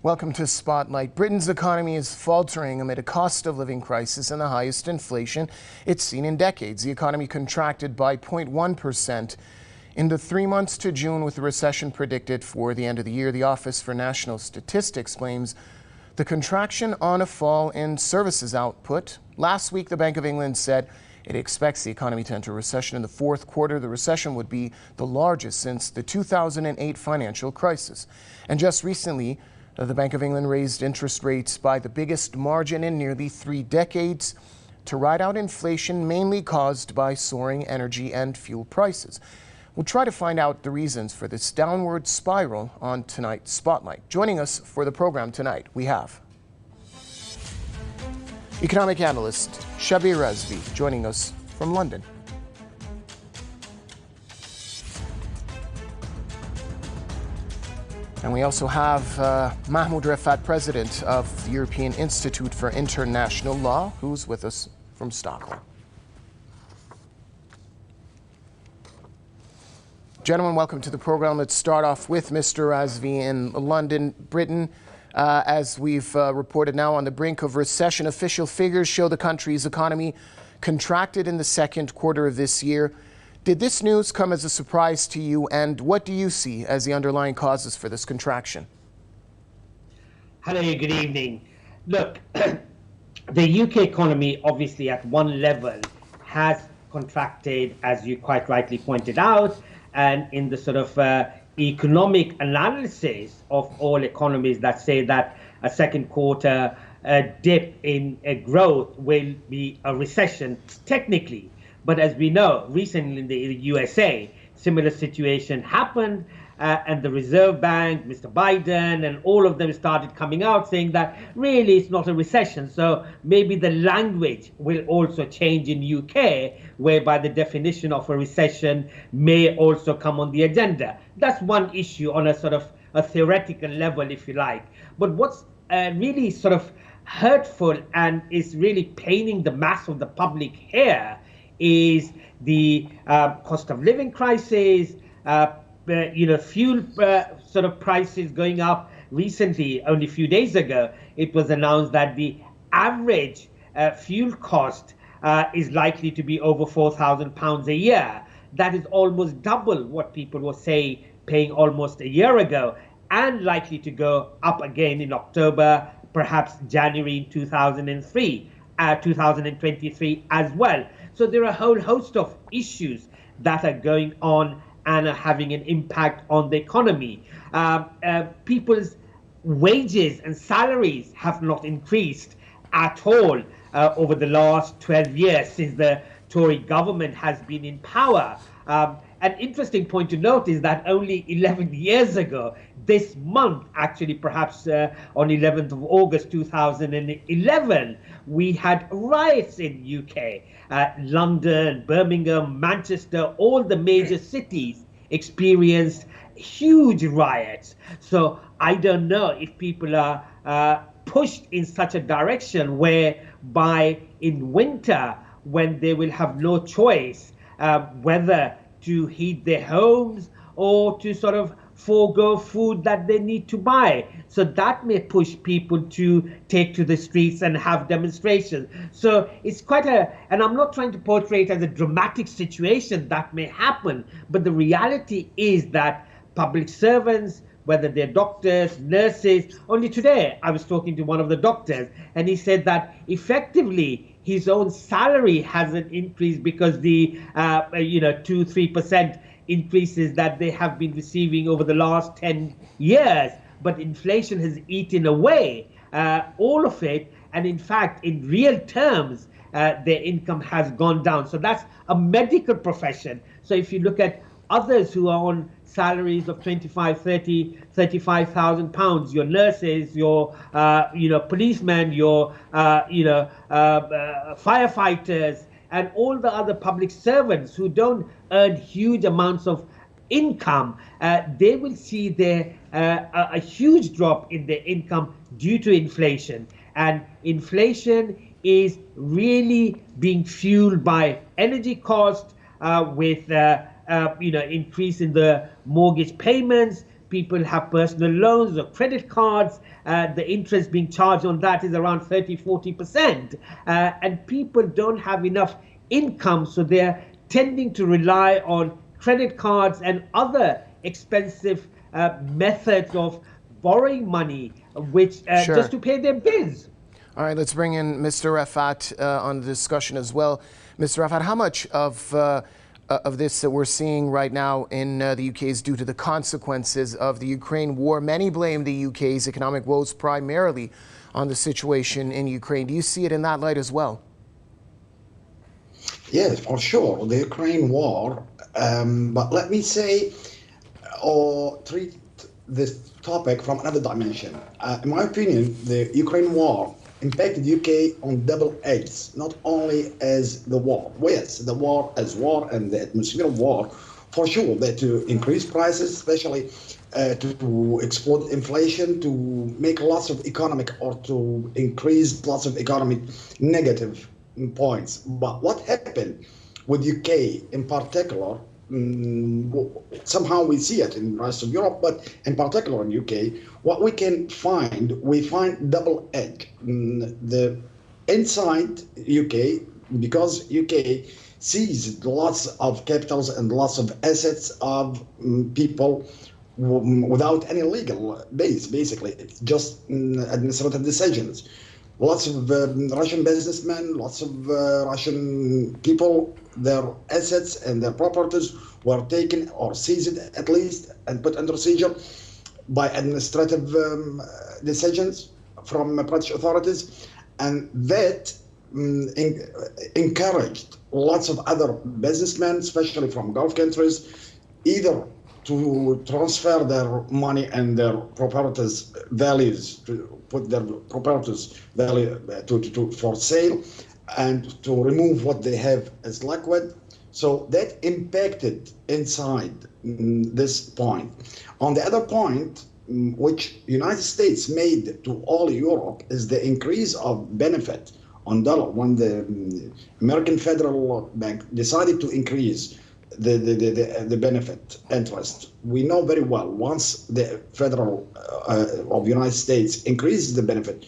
Welcome to Spotlight. Britain's economy is faltering amid a cost of living crisis and the highest inflation it's seen in decades. The economy contracted by 0.1% in the 3 months to June, with the recession predicted for the end of the year. The Office for National Statistics blames the contraction on a fall in services output. Last week, the Bank of England said it expects the economy to enter a recession in the fourth quarter. The recession would be the largest since the 2008 financial crisis. And just recently, the Bank of England raised interest rates by the biggest margin in nearly 3 decades to ride out inflation, mainly caused by soaring energy and fuel prices. We'll try to find out the reasons for this downward spiral on tonight's Spotlight. Joining us for the program tonight, we have economic analyst Shabbir Razvi, joining us from London. And we also have Mahmoud Refaat, president of the European Institute for International Law, who's with us from Stockholm. Gentlemen, welcome to the program. Let's start off with Mr. Razvi in London, Britain. As we've reported now, on the brink of recession. Official figures show the country's economy contracted in the second quarter of this year. Did this news come as a surprise to you, and what do you see as the underlying causes for this contraction? Hello, good evening. Look, the UK economy obviously at one level has contracted, as you quite rightly pointed out, and in the sort of economic analysis of all economies that say that a second quarter dip in growth will be a recession technically. But as we know, recently in the USA, similar situation happened, and the Reserve Bank, Mr. Biden, and all of them started coming out saying that really it's not a recession. So maybe the language will also change in UK, whereby the definition of a recession may also come on the agenda. That's one issue on a sort of a theoretical level, if you like. But what's really sort of hurtful and is really paining the mass of the public here is the cost of living crisis, fuel sort of prices going up. Recently, only a few days ago, it was announced that the average fuel cost is likely to be over £4,000 a year. That is almost double what people were paying almost a year ago, and likely to go up again in October, perhaps January in 2023 as well. So there are a whole host of issues that are going on and are having an impact on the economy. People's wages and salaries have not increased at all over the last 12 years since the Tory government has been in power. An interesting point to note is that only 11 years ago, this month, actually perhaps on 11th of August 2011, we had riots in UK. London, Birmingham, Manchester, all the major cities experienced huge riots. So I don't know if people are pushed in such a direction whereby in winter, when they will have no choice whether to heat their homes or to sort of forego food that they need to buy. So that may push people to take to the streets and have demonstrations. So it's quite and I'm not trying to portray it as a dramatic situation that may happen, but the reality is that public servants, whether they're doctors, nurses, only today I was talking to one of the doctors, and he said that effectively his own salary hasn't increased because the 2-3% increases that they have been receiving over the last 10 years, but inflation has eaten away all of it, and in fact in real terms their income has gone down. So that's a medical profession. So if you look at others who are on salaries of 25, 30, 35,000 pounds, your nurses, your policemen, your firefighters, and all the other public servants who don't earn huge amounts of income, they will see a huge drop in their income due to inflation. And inflation is really being fueled by energy cost, with increase in the mortgage payments. people have personal loans or credit cards. The interest being charged on that is around 30-40%. And people don't have enough income, so they're tending to rely on credit cards and other expensive methods of borrowing money, which Sure. just to pay their bills. All right, let's bring in Mr. Refaat on the discussion as well. Mr. Refaat, how much of this that we're seeing right now in the UK is due to the consequences of the Ukraine war? Many blame the UK's economic woes primarily on the situation in Ukraine. Do you see it in that light as well? Yes, for sure, the Ukraine war. But let me say, or treat this topic from another dimension. In my opinion, the Ukraine war impacted UK on double edges, not only as the war. Well, yes, the war as war and the atmosphere of war, for sure, that to increase prices, especially to exploit inflation, to make lots of economic or to increase lots of economic negative points. But what happened with UK in particular, somehow we see it in the rest of Europe, but in particular in UK, what we find double edge. The inside UK, because UK seized lots of capitals and lots of assets of people without any legal base, basically. It's just administrative decisions. Lots of Russian businessmen, lots of Russian people, their assets and their properties were taken or seized at least and put under seizure by administrative decisions from British authorities. And that encouraged lots of other businessmen, especially from Gulf countries, either to transfer their money and their properties values, to put their properties value for sale, and to remove what they have as liquid. So that impacted inside this point. On the other point, which United States made to all Europe, is the increase of benefit on dollar. When the American Federal Bank decided to increase the benefit interest, we know very well once the Federal of United States increases the benefit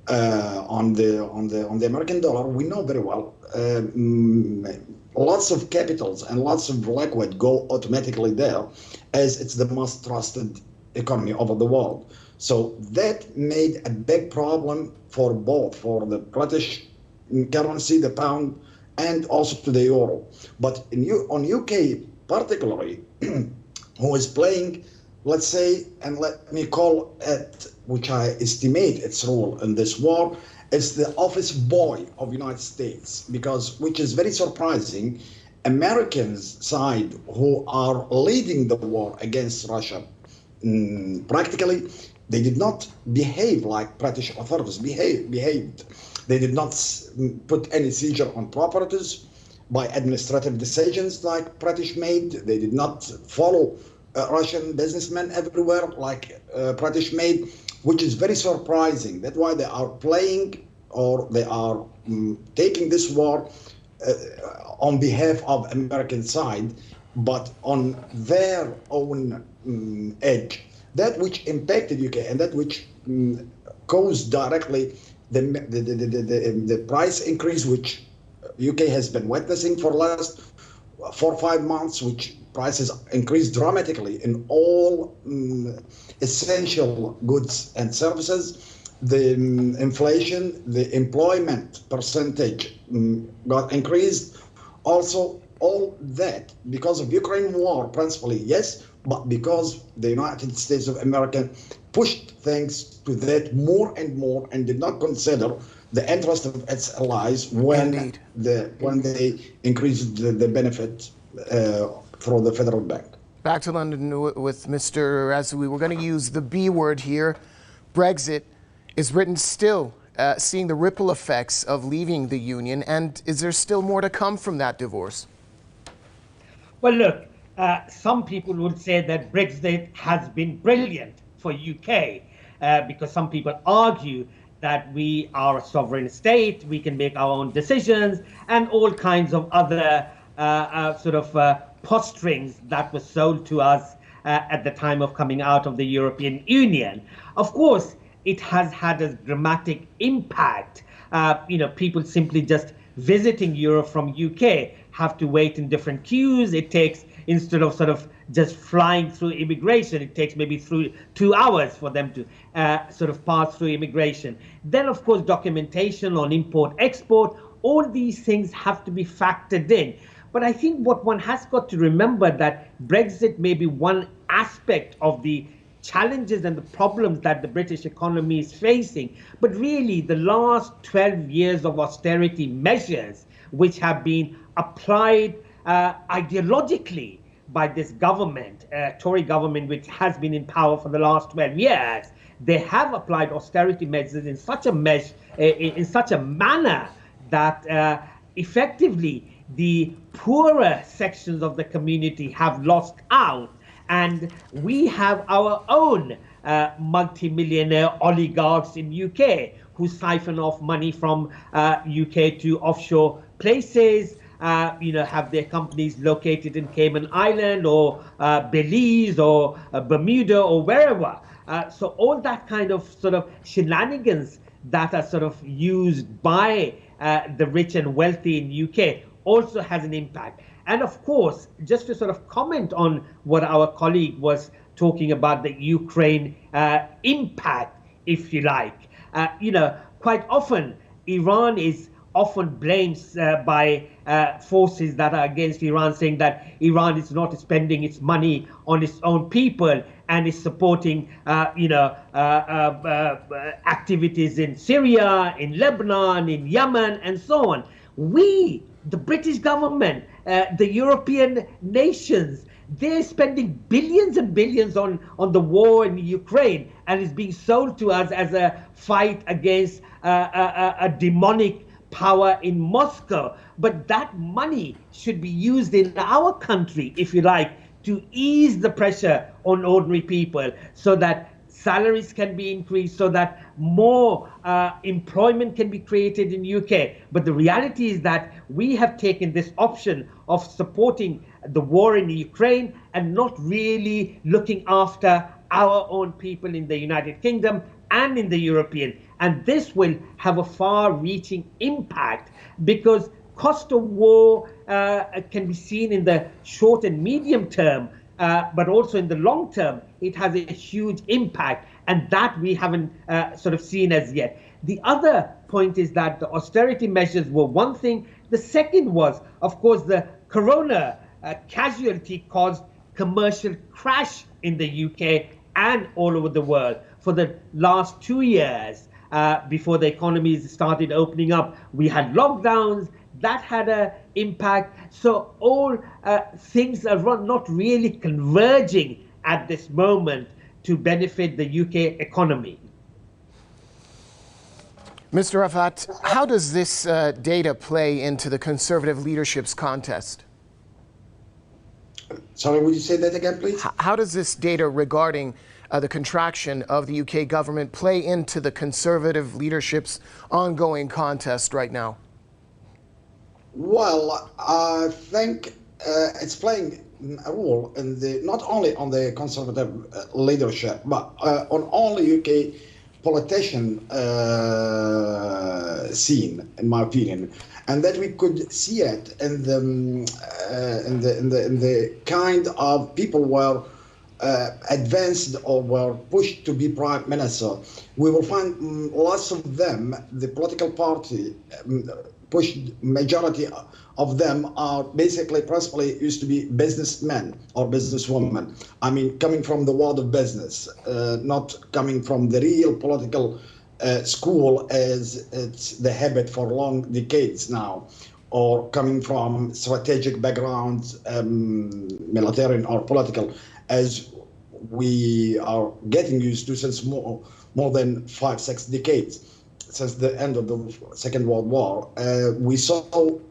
on the American dollar, we know very well lots of capitals and lots of liquid go automatically there, as it's the most trusted economy over the world. So that made a big problem for both, for the British currency, the pound, and also to the euro. But on UK particularly, who is playing, let's say, and let me call it, which I estimate its role in this war, is the office boy of United States, because, which is very surprising, Americans side who are leading the war against Russia, practically, they did not behave like British authorities behaved. They did not put any seizure on properties by administrative decisions like British made. They did not follow Russian businessmen everywhere like British made, which is very surprising. That's why they are playing, or they are taking this war on behalf of American side, but on their own edge. That which impacted UK and that which caused directly the price increase which UK has been witnessing for the last 4 or 5 months, which prices increased dramatically in all essential goods and services. The inflation, the employment percentage got increased. Also, all that because of Ukraine war, principally, yes, but because the United States of America pushed things to that more and more and did not consider the interest of its allies when they increased the benefit for the federal bank. Back to London with Mr. Razvi. We're going to use the B word here. Brexit. Is Britain still seeing the ripple effects of leaving the Union? And is there still more to come from that divorce? Well, look, some people would say that Brexit has been brilliant for UK because some people argue that we are a sovereign state, we can make our own decisions, and all kinds of other posturings that were sold to us at the time of coming out of the European Union. Of course, it has had a dramatic impact. People simply just visiting Europe from UK have to wait in different queues. It takes, instead of sort of just flying through immigration, it takes maybe through 2 hours for them to sort of pass through immigration. Then, of course, documentation on import, export, all these things have to be factored in. But I think what one has got to remember, that Brexit may be one aspect of the challenges and the problems that the British economy is facing. But really, the last 12 years of austerity measures, which have been applied ideologically by this government, Tory government, which has been in power for the last 12 years, they have applied austerity measures in such a manner that effectively the poorer sections of the community have lost out. And we have our own multi-millionaire oligarchs in UK who siphon off money from UK to offshore places, have their companies located in Cayman Island or Belize or Bermuda or wherever. So all that kind of sort of shenanigans that are sort of used by the rich and wealthy in UK also has an impact. And of course, just to sort of comment on what our colleague was talking about, the Ukraine impact, if you like, quite often Iran is often blamed by forces that are against Iran, saying that Iran is not spending its money on its own people and is supporting, activities in Syria, in Lebanon, in Yemen, and so on. We, the British government, the European nations, they're spending billions and billions on the war in Ukraine, and it's being sold to us as a fight against a demonic power in Moscow. But that money should be used in our country, if you like, to ease the pressure on ordinary people so that salaries can be increased, so that more employment can be created in UK. But the reality is that we have taken this option of supporting the war in Ukraine and not really looking after our own people in the United Kingdom and in the European. And this will have a far-reaching impact, because cost of war can be seen in the short and medium term, but also in the long term, it has a huge impact, and that we haven't sort of seen as yet. The other point is that the austerity measures were one thing. The second was, of course, the corona casualty caused commercial crash in the UK and all over the world. For the last 2 years, before the economies started opening up, we had lockdowns. That had an impact. So all things are not really converging at this moment to benefit the UK economy. Mr. Refaat, how does this data play into the Conservative leadership's contest? Sorry, would you say that again, please? How does this data regarding the contraction of the UK government play into the Conservative leadership's ongoing contest right now? Well, I think it's playing a role in not only on the Conservative leadership, but on all the UK politician scene, in my opinion, and that we could see it in the kind of people were advanced or were pushed to be prime minister. We will find lots of them, the political party pushed majority of them are basically principally used to be businessmen or businesswomen. I mean, coming from the world of business, not coming from the real political school as it's the habit for long decades now, or coming from strategic backgrounds, military or political, as we are getting used to since more than 5-6 decades. Since the end of the Second World War, we saw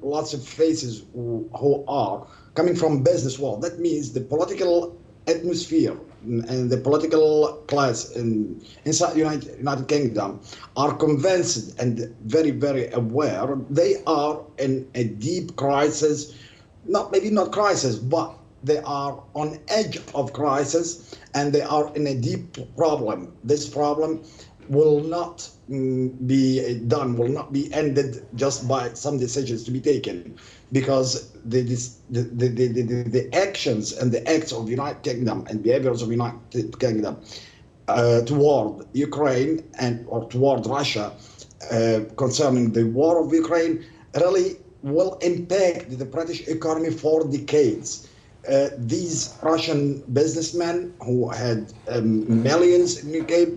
lots of faces who are coming from business world. That means the political atmosphere and the political class inside United Kingdom are convinced and very, very aware they are in a deep crisis, maybe not crisis, but they are on edge of crisis, and they are in a deep problem. This problem will not be done, will not be ended just by some decisions to be taken, because the actions and the acts of United Kingdom and behaviors of United Kingdom toward Ukraine or toward Russia concerning the war of Ukraine really will impact the British economy for decades. These Russian businessmen who had millions in UK,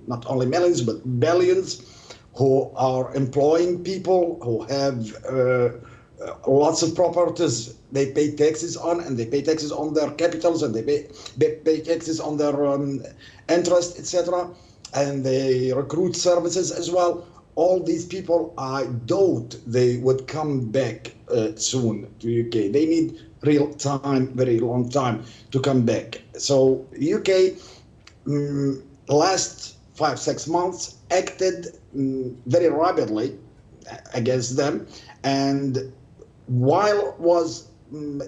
not only millions, but billions, who are employing people, who have lots of properties they pay taxes on, and they pay taxes on their capitals, and they pay taxes on their interest, etc. And they recruit services as well. All these people, I doubt they would come back soon to UK. They need real time, very long time to come back. So UK last 5-6 months acted very rapidly against them, and while it was in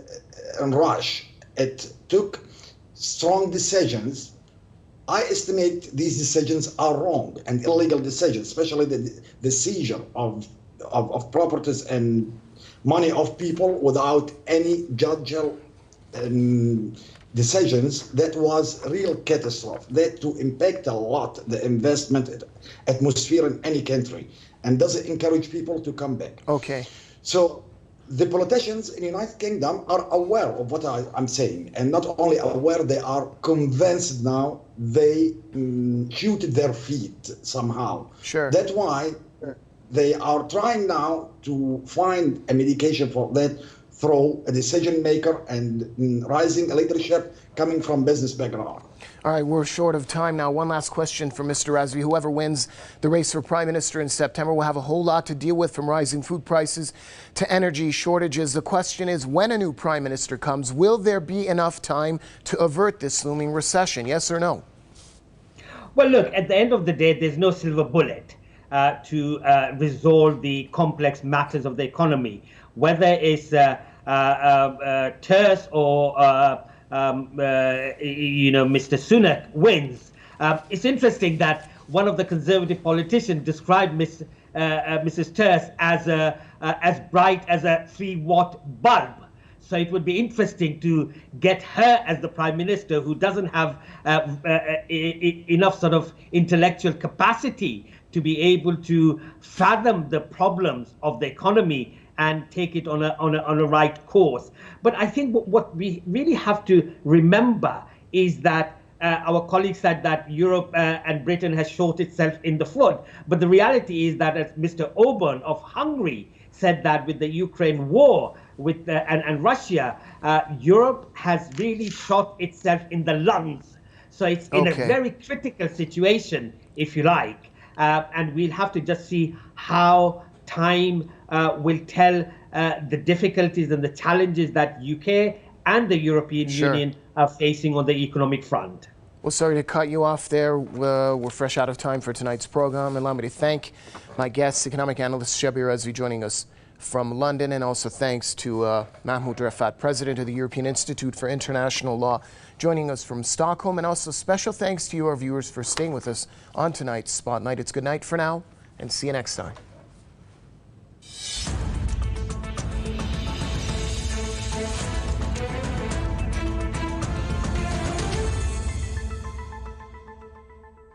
rush, it took strong decisions. I estimate these decisions are wrong and illegal decisions, especially the seizure of properties and money of people without any judicial decisions. That was a real catastrophe. That to impact a lot the investment atmosphere in any country, and doesn't encourage people to come back. Okay. So the politicians in the United Kingdom are aware of what I'm saying, and not only aware, they are convinced now. They shooted their feet somehow. Sure. That's why they are trying now to find a medication for that through a decision maker and rising leadership coming from business background. All right, we're short of time now. One last question for Mr. Razvi. Whoever wins the race for Prime Minister in September will have a whole lot to deal with, from rising food prices to energy shortages. The question is, when a new Prime Minister comes, will there be enough time to avert this looming recession? Yes or no? Well, look, at the end of the day, there's no silver bullet to resolve the complex matters of the economy, whether it's terse or Mr. Sunak wins. It's interesting that one of the conservative politicians described Mrs. Terse as bright as a 3-watt bulb. So it would be interesting to get her as the Prime Minister, who doesn't have enough sort of intellectual capacity to be able to fathom the problems of the economy and take it on a right course. But I think what we really have to remember is that our colleague said that Europe and Britain has shot itself in the foot. But the reality is that, as Mr. Orban of Hungary said, that with the Ukraine war and Russia, Europe has really shot itself in the lungs. So it's in a very critical situation, if you like. And we'll have to just see how time will tell the difficulties and the challenges that UK and the European Union are facing on the economic front. Well, sorry to cut you off there. We're fresh out of time for tonight's program. Allow me to thank my guest, economic analyst Shabbir Razvi, joining us from London, and also thanks to Mahmoud Refaat, president of the European Institute for International Law, joining us from Stockholm. And also special thanks to you, our viewers, for staying with us on tonight's Spotlight. It's good night for now, and see you next time.